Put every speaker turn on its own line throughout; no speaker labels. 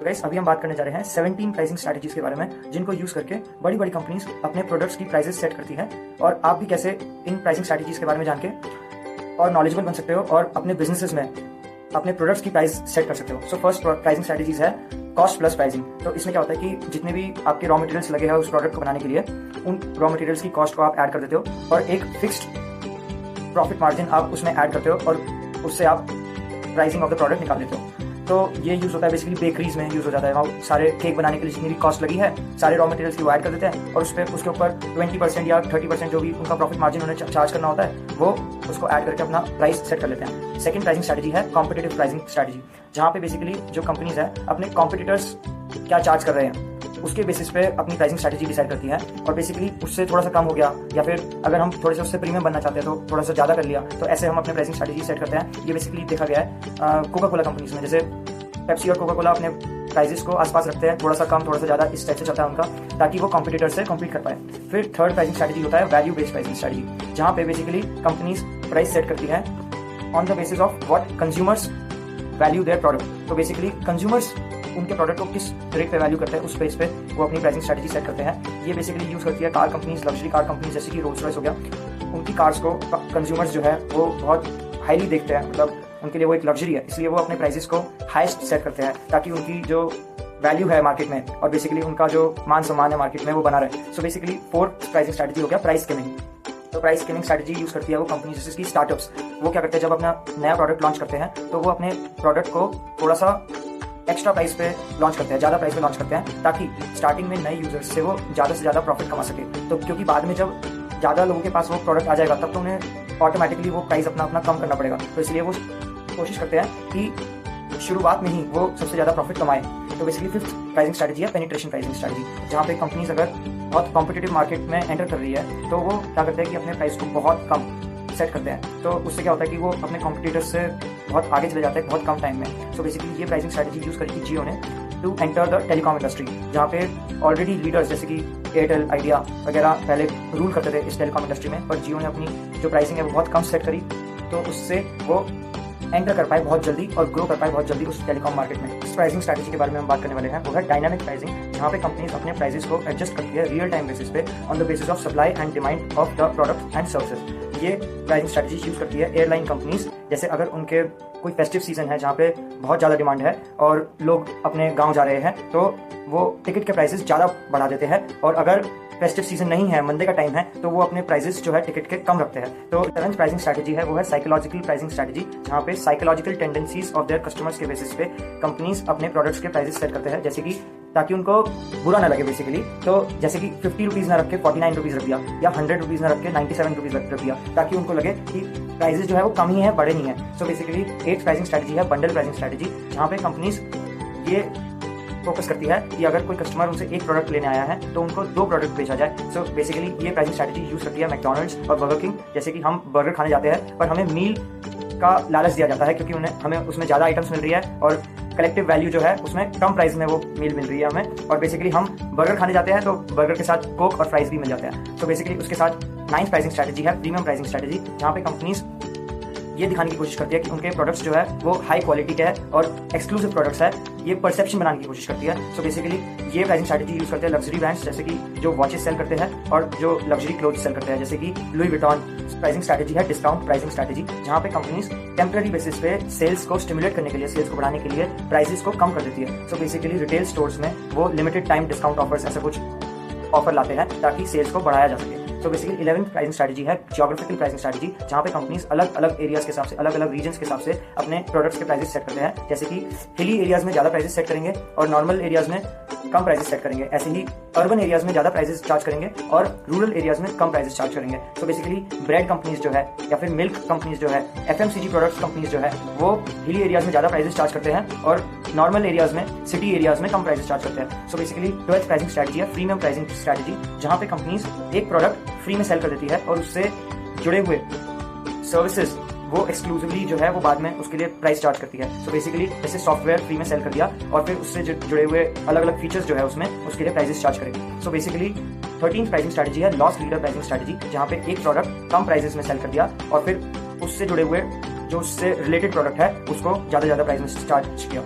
तो गाइस अभी हम बात करने जा रहे हैं 17 प्राइसिंग स्ट्रैटेजीज के बारे में, जिनको यूज करके बड़ी बड़ी कंपनीज अपने प्रोडक्ट्स की प्राइसेस सेट करती है। और आप भी कैसे इन प्राइसिंग स्ट्रैटेजीज के बारे में जान के और नॉलेजेबल बन सकते हो और अपने बिजनेसेस में अपने प्रोडक्ट्स की प्राइस सेट कर सकते हो। सो फर्स्ट प्राइसिंग स्ट्रैटेजीज है कॉस्ट प्लस प्राइसिंग। तो इसमें क्या होता है कि जितने भी आपके रॉ मटेरियल्स लगे हैं उस प्रोडक्ट को बनाने के लिए, उन रॉ मटेरियल्स की कॉस्ट को आप ऐड कर देते हो और एक फिक्स्ड प्रॉफिट मार्जिन आप उसमें ऐड करते हो और उससे आप प्राइसिंग ऑफ द प्रोडक्ट निकाल देते हो। तो ये यूज होता है बेसिकली बेकरीज में यूज हो जाता है। वहाँ सारे केक बनाने के लिए जितनी भी कॉस्ट लगी है सारे रॉ मटेरियल्स की वो ऐड कर देते हैं और उसके ऊपर 20% या 30% जो भी उनका प्रॉफिट मार्जिन उन्हें चार्ज करना होता है वो उसको ऐड करके अपना प्राइस सेट कर लेते हैं। सेकंड प्राइसिंग स्ट्रैटेजी है कॉम्पिटिटिव प्राइसिंग स्ट्रैटेजी, जहाँ पे बेसिकली जो कंपनीज है अपने कॉम्पिटिटर्स क्या चार्ज कर रहे हैं उसके बेसिस पे अपनी प्राइसिंग स्ट्रैटेजी डिसाइड करती है। और बेसिकली उससे थोड़ा सा कम हो गया या फिर अगर हम थोड़े से उससे प्रीमियम बनना चाहते हैं तो थोड़ा सा ज़्यादा कर लिया, तो ऐसे हम अपने प्राइसिंग स्ट्रैटेजी सेट करते हैं। ये बेसिकली देखा गया है कोका कोला कंपनीज में, जैसे पेप्सी और कोका कोला अपने प्राइसेस को आसपास रखते हैं, थोड़ा सा कम थोड़ा सा ज़्यादा, इस टाइप से चलता है उनका, ताकि वो कॉम्पिटिटर से कम्पीट कर पाए। फिर थर्ड प्राइसिंग स्ट्रैटेजी होता है वैल्यू बेस्ड प्राइसिंग स्ट्रैटेजी, जहाँ पे बेसिकली कंपनीज प्राइस सेट करती है on the basis of what consumers value their product. तो बेसिकली कंज्यूमर्स उनके प्रोडक्ट को किस रेट पे वैल्यू करते हैं उस बेस पे वो अपनी प्राइसिंग स्ट्रैटेजी सेट करते हैं। ये बेसिकली यूज करती है car companies, luxury car companies जैसे कि रोल्स रॉयस हो गया। उनकी कार्स को कंज्यूमर्स जो है वो बहुत हाईली देखते हैं, मतलब उनके लिए वो एक लग्जरी है, इसलिए वो अपने प्राइसेस को हाईएस्ट सेट करते हैं ताकि उनकी जो वैल्यू है मार्केट में और बेसिकली उनका जो मान सम्मान है मार्केट में वो बना रहे। So basically fourth pricing strategy हो गया प्राइस स्कीमिंग। तो प्राइस स्कीमिंग स्ट्रैटेजी यूज करती है वो कंपनी जैसे कि स्टार्टअप्स। वो क्या करते हैं, जब अपना नया प्रोडक्ट लॉन्च करते हैं तो वो अपने प्रोडक्ट को थोड़ा सा एक्स्ट्रा प्राइस पे लॉन्च करते हैं, ज़्यादा प्राइस पे लॉन्च करते हैं, ताकि स्टार्टिंग में नए यूजर्स से वो ज़्यादा से ज़्यादा प्रॉफिट कमा सके। तो क्योंकि बाद में जब ज़्यादा लोगों के पास वो प्रोडक्ट आ जाएगा तब तो उन्हें ऑटोमेटिकली वो प्राइस अपना कम करना पड़ेगा। तो इसलिए वो कोशिश करते हैं कि शुरुआत में ही वो सबसे ज़्यादा प्रॉफिट कमाए। तो बेसिकली फिफ्थ प्राइसिंग स्ट्रैटेजी है पेनिट्रेशन प्राइसिंग स्ट्रैटेजी, जहाँ पे कंपनीज अगर बहुत कॉम्पिटिटिव मार्केट में एंटर कर रही है तो वो क्या करते हैं कि अपने प्राइस को बहुत कम सेट करते हैं। तो उससे क्या होता है कि वो अपने कॉम्पिटिटर्स से बहुत आगे चले जाते हैं बहुत कम टाइम में। सो बेसिकली ये प्राइसिंग स्ट्रैटेजी यूज करी थी जियो ने to enter the telecom industry, जहाँ पे ऑलरेडी लीडर्स जैसे कि एयरटेल, आइडिया वगैरह पहले रूल करते थे इस टेलीकॉम इंडस्ट्री में, पर जियो ने अपनी जो प्राइसिंग है वो बहुत कम सेट करी, तो उससे वो एंटर कर पाए बहुत जल्दी और ग्रो कर पाए बहुत जल्दी उस टेलीकॉम मार्केट में। इस प्राइसिंग स्ट्रैटेजी के बारे में हम बात करने वाले हैं वो है डायनामिक प्राइसिंग, जहाँ पे कंपनीज अपने प्राइसेस को एडजस्ट करती है रियल टाइम बेसिस पे on the basis of supply and demand of the product and services. ये प्राइसिंग स्ट्रैटेजी यूज करती है एयरलाइन कंपनीज, जैसे अगर उनके कोई फेस्टिव सीजन है जहाँ पे बहुत ज़्यादा डिमांड है और लोग अपने गाँव जा रहे हैं तो वो टिकट के प्राइसेस ज़्यादा बढ़ा देते हैं, और अगर फेस्टिव सीजन नहीं है, मंडे का टाइम है, तो वो अपने प्राइसेस जो है टिकट के कम रखते हैं। तो सेवंथ प्राइसिंग स्ट्रैटेजी है वो है साइकोलॉजिकल प्राइसिंग स्ट्रैटेजी, जहाँ पे psychological tendencies of their customers के बेसिस पे कंपनीज अपने प्रोडक्ट्स के प्राइसेस सेट करते हैं, जैसे कि ताकि उनको बुरा ना लगे बेसिकली। तो जैसे कि 50 रुपीज़ ना रख के 49 रुपीज़ रख दिया, या 100 रुपीज़ ना रख के 97 रुपीज़ रख दिया, ताकि उनको लगे कि प्राइसेस जो है वो कम ही है, बड़े नहीं है। So basically eight pricing strategy है बंडल प्राइसिंग स्ट्रैटेजी, जहाँ पे कंपनीज ये फोकस करती है कि अगर कोई कस्टमर उनसे एक प्रोडक्ट लेने आया है तो उनको 2 प्रोडक्ट बेचा जाए। सो बेसिकली ये प्राइसिंग स्ट्रैटेजी यूज करती है मैकडॉनल्ड्स और बर्गर किंग, जैसे कि हम बर्गर खाने जाते हैं पर हमें मील का लालच दिया जाता है क्योंकि हमें उसमें ज़्यादा आइटम्स मिल रही है और कलेक्टिव वैल्यू जो है उसमें कम प्राइस में वो मील मिल रही है हमें, और बेसिकली हम बर्गर खाने जाते हैं तो बर्गर के साथ कोक और फ्राइज भी मिल जाते हैं। तो बेसिकली उसके साथ 9th प्राइसिंग स्ट्रैटेजी है प्रीमियम प्राइसिंग स्ट्रैटेजी, जहाँ पे कंपनीज ये दिखाने की कोशिश करती है कि उनके प्रोडक्ट्स जो है वो हाई क्वालिटी के है और एक्सक्लूसिव प्रोडक्ट्स है, ये परसेप्शन बनाने की कोशिश करती है। सो बेसिकली ये प्राइसिंग स्ट्रैटेजी यूज करते हैं लग्जरी ब्रांड्स, जैसे कि जो वॉचेस सेल करते हैं और जो लग्जरी क्लोथ्स सेल करते हैं, जैसे कि लुई विटॉन। प्राइसिंग स्ट्रैटेजी है डिस्काउंट प्राइसिंग स्ट्रैटेजी, जहाँ पे कंपनीज टेम्पररी बेसिस पे सेल्स को स्टिमुलेट करने के लिए, सेल्स को बढ़ाने के लिए प्राइसेस को कम कर देती है। सो बेसिकली रिटेल स्टोर्स में वो लिमिटेड टाइम डिस्काउंट ऑफर्स ऐसा कुछ ऑफर लाते हैं ताकि सेल्स को बढ़ाया जा सके। तो बेसिकली 11th प्राइसिंग स्ट्रैटेजी है जियोग्राफिकल प्राइसिंग स्ट्रैटेजी, जहाँ पे कंपनीज अलग अलग एरियाज के हिसाब से, अलग अलग रीजन्स के हिसाब से अपने प्रोडक्ट्स के प्राइसेस सेट करते हैं, जैसे कि हिली एरियाज में ज़्यादा प्राइसेस सेट करेंगे और नॉर्मल एरियाज में कम प्राइसेस सेट करेंगे। ऐसे ही अर्बन एरियाज में ज़्यादा प्राइसेस चार्ज करेंगे और रूरल एरियाज में कम प्राइसेस चार्ज करेंगे। तो बेसिकली ब्रेड कंपनीज जो है या फिर मिल्क कंपनीज जो है, FMCG प्रोडक्ट्स कंपनीज जो है, वो हिली एरियाज में ज़्यादा प्राइसेस चार्ज करते हैं और नॉर्मल एरियाज में, सिटी एरियाज में कम प्राइसेस चार्ज करते हैं। So basically 12th pricing strategy है प्रीमियम प्राइसिंग स्ट्रैटेजी, जहाँ पे कंपनीज एक प्रोडक्ट फ्री में सेल कर देती है और उससे जुड़े हुए सर्विसेज वो एक्सक्लूसिवली जो है वो बाद में उसके लिए प्राइस चार्ज करती है। सो बेसिकली जैसे सॉफ्टवेयर फ्री में सेल कर दिया और फिर उससे जुड़े हुए अलग अलग फीचर्स जो है उसमें उसके लिए प्राइसेस चार्ज करेगी। So basically 13th pricing strategy है लॉस लीडर प्राइसिंग स्ट्रैटेजी, जहाँ पे एक प्रोडक्ट कम प्राइसेस में सेल कर दिया और फिर उससे जुड़े हुए जो उससे रिलेटेड प्रोडक्ट है उसको ज़्यादा प्राइस में चार्ज किया।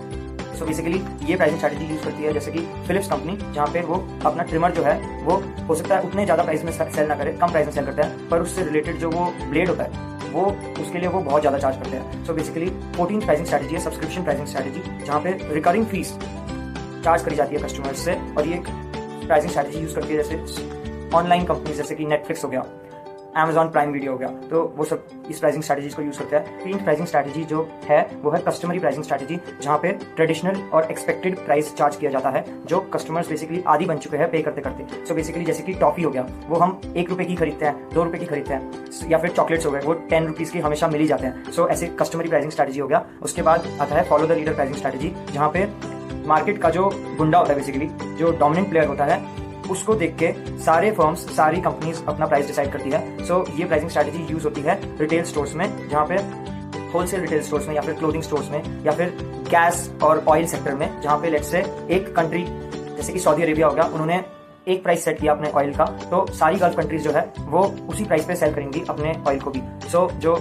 सो बेसिकली ये प्राइसिंग स्ट्रैटेजी यूज करती है जैसे कि फिलिप्स कंपनी, जहाँ पे वो अपना ट्रिमर जो है वो हो सकता है उतने ज़्यादा प्राइस में सेल ना करे, कम प्राइस में सेल करता है, पर उससे रिलेटेड जो वो ब्लेड होता है वो उसके लिए वो बहुत ज़्यादा चार्ज करते हैं। So basically 14th pricing strategy है सब्सक्रिप्शन प्राइसिंग स्ट्रैटेजी, जहाँ पे रिकरिंग फीस चार्ज करी जाती है कस्टमर्स से, और ये प्राइसिंग स्ट्रैटेजी यूज करती है जैसे ऑनलाइन कंपनीज जैसे कि नेटफ्लिक्स हो गया, Amazon प्राइम वीडियो हो गया, तो वो सब इस प्राइसिंग स्ट्रैटेजीज को यूज करते हैं। 3th प्राइसिंग स्ट्रैटेजी जो है वो है कस्टमरी प्राइसिंग स्ट्रैटेजी, जहाँ पे ट्रेडिशनल और एक्सपेक्टेड प्राइस चार्ज किया जाता है जो कस्टमर्स बेसिकली आदी बन चुके हैं पे करते करते। सो बेसिकली जैसे कि टॉफी हो गया, वो हम 1 रुपए की खरीदते हैं, 2 रुपए की खरीदते हैं, या फिर चॉकलेट्स हो गए वो 10 रुपीज़ की हमेशा मिल ही जाते हैं। सो ऐसे कस्टमरी प्राइसिंग स्ट्रैटेजी हो गया। उसके बाद आता है follow the leader pricing strategy, जहाँ पे मार्केट का जो गुंडा होता है बेसिकली जो डोमिनेंट प्लेयर होता है उसको देख के सारे फर्म्स सारी कंपनीज अपना प्राइस डिसाइड करती है। सो ये प्राइसिंग स्ट्रैटेजी यूज होती है रिटेल स्टोर्स में, जहाँ पे होलसेल रिटेल स्टोर्स में या फिर क्लोथिंग स्टोर्स में या फिर गैस और ऑयल सेक्टर में, जहाँ पे लेट्स से एक कंट्री जैसे कि सऊदी अरेबिया हो गया, उन्होंने एक प्राइस सेट किया अपने ऑयल का, तो सारी गल्फ कंट्रीज जो है वो उसी प्राइस पे सेल करेंगी अपने ऑयल को भी। सो जो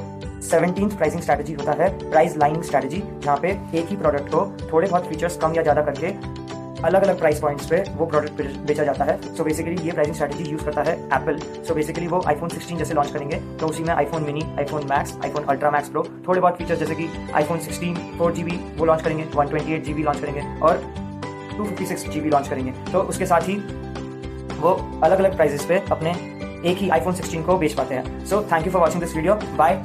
17th प्राइसिंग स्ट्रैटेजी होता है प्राइस लाइनिंग स्ट्रैटेजी, जहाँ पे एक ही प्रोडक्ट को थोड़े बहुत फीचर्स कम या ज्यादा करके अलग अलग प्राइस पॉइंट्स पे वो प्रोडक्ट बेचा जाता है। सो बेसिकली ये प्राइसिंग स्ट्रैटेजी यूज करता है एप्पल। सो बेसिकली वो आईफोन 16 जैसे लॉन्च करेंगे तो उसी में iPhone mini, iPhone max, iPhone ultra max pro, थोड़े बहुत फीचर्स जैसे कि आईफोन 16 4GB वो लॉन्च करेंगे, 128GB लॉन्च करेंगे और 256GB लॉन्च करेंगे। तो उसके साथ ही वो अलग अलग प्राइसेस पे अपने एक ही आईफोन 16 को बेच पाते हैं। So thank you for watching this video, bye.